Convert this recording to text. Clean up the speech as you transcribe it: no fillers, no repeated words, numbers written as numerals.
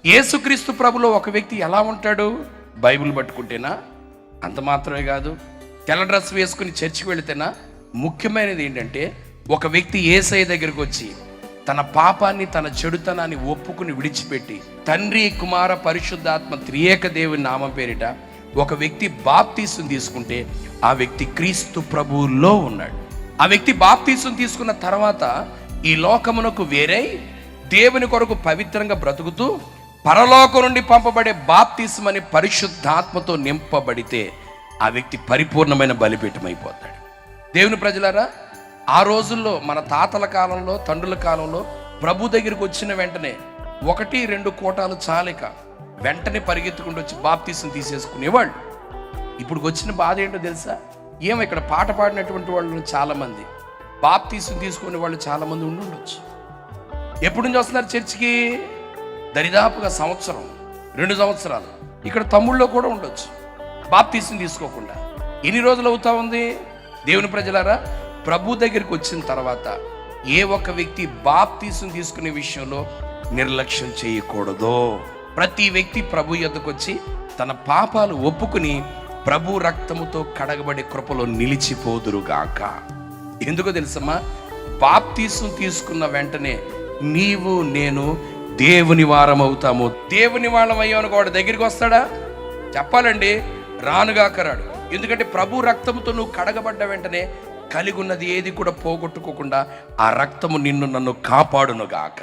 యేసుక్రీస్తు ప్రభులో ఒక వ్యక్తి ఎలా ఉంటాడు? బైబిల్ పట్టుకుంటేనా? అంత మాత్రమే కాదు. తెల్ల డ్రెస్ వేసుకుని చర్చికి వెళితేనా? ముఖ్యమైనది ఏంటంటే, ఒక వ్యక్తి యేసయ్య దగ్గరికి వచ్చి తన పాపాన్ని, తన చెడుతనాన్ని ఒప్పుకుని విడిచిపెట్టి తండ్రి, కుమార, పరిశుద్ధాత్మ త్రియేక దేవుని నామం పేరిట ఒక వ్యక్తి బాప్తీసం తీసుకుంటే ఆ వ్యక్తి క్రీస్తు ప్రభువులో ఉన్నాడు. ఆ వ్యక్తి బాప్తీసం తీసుకున్న తర్వాత ఈ లోకమునకు వేరై దేవుని కొరకు పవిత్రంగా బ్రతుకుతూ పరలోకం నుండి పంపబడే బాప్తీసం అనే పరిశుద్ధాత్మతో నింపబడితే ఆ వ్యక్తి పరిపూర్ణమైన బలిపీఠం అయిపోతాడు. దేవుని ప్రజలారా, ఆ రోజుల్లో మన తాతల కాలంలో, తండ్రుల కాలంలో ప్రభు దగ్గరికి వచ్చిన వెంటనే 1-2 కోటాలు చాలిక వెంటనే పరిగెత్తుకుంటూ వచ్చి బాప్తీసం తీసేసుకునేవాళ్ళు. ఇప్పుడు వచ్చిన బాధ ఏంటో తెలుసా? ఏమో ఇక్కడ పాట పాడినటువంటి వాళ్ళు చాలామంది, బాప్తీసం తీసుకునే వాళ్ళు చాలామంది ఉండొచ్చు. ఎప్పుడు నుంచి వస్తున్నారు చర్చికి? దరిదాపుగా 1-2 సంవత్సరాలు. ఇక్కడ తమ్ముళ్ళలో కూడా ఉండొచ్చు బాప్తీసం తీసుకోకుండా. ఎన్ని రోజులు అవుతా ఉంది? దేవుని ప్రజలారా, ప్రభు దగ్గరికి వచ్చిన తర్వాత ఏ ఒక్క వ్యక్తి బాప్తీసం తీసుకునే విషయంలో నిర్లక్ష్యం చేయకూడదు. ప్రతి వ్యక్తి ప్రభు యొద్దకు వచ్చి తన పాపాలు ఒప్పుకుని ప్రభు రక్తముతో కడగబడే కృపలో నిలిచిపోదురుగాక. ఎందుకో తెలుసమ్మా? బాప్తీసం తీసుకున్న వెంటనే నీవు నేను దేవుని వారం అవుతాము. దేవుని వాళ్ళం అయ్యాను వాడు దగ్గరికి వస్తాడా? చెప్పాలండి, రానుగాకరాడు. ఎందుకంటే ప్రభు రక్తముతో నువ్వు కడగబడ్డ వెంటనే కలిగి ఉన్నది ఏది కూడా పోగొట్టుకోకుండా ఆ రక్తము నిన్ను నన్ను కాపాడునుగాక.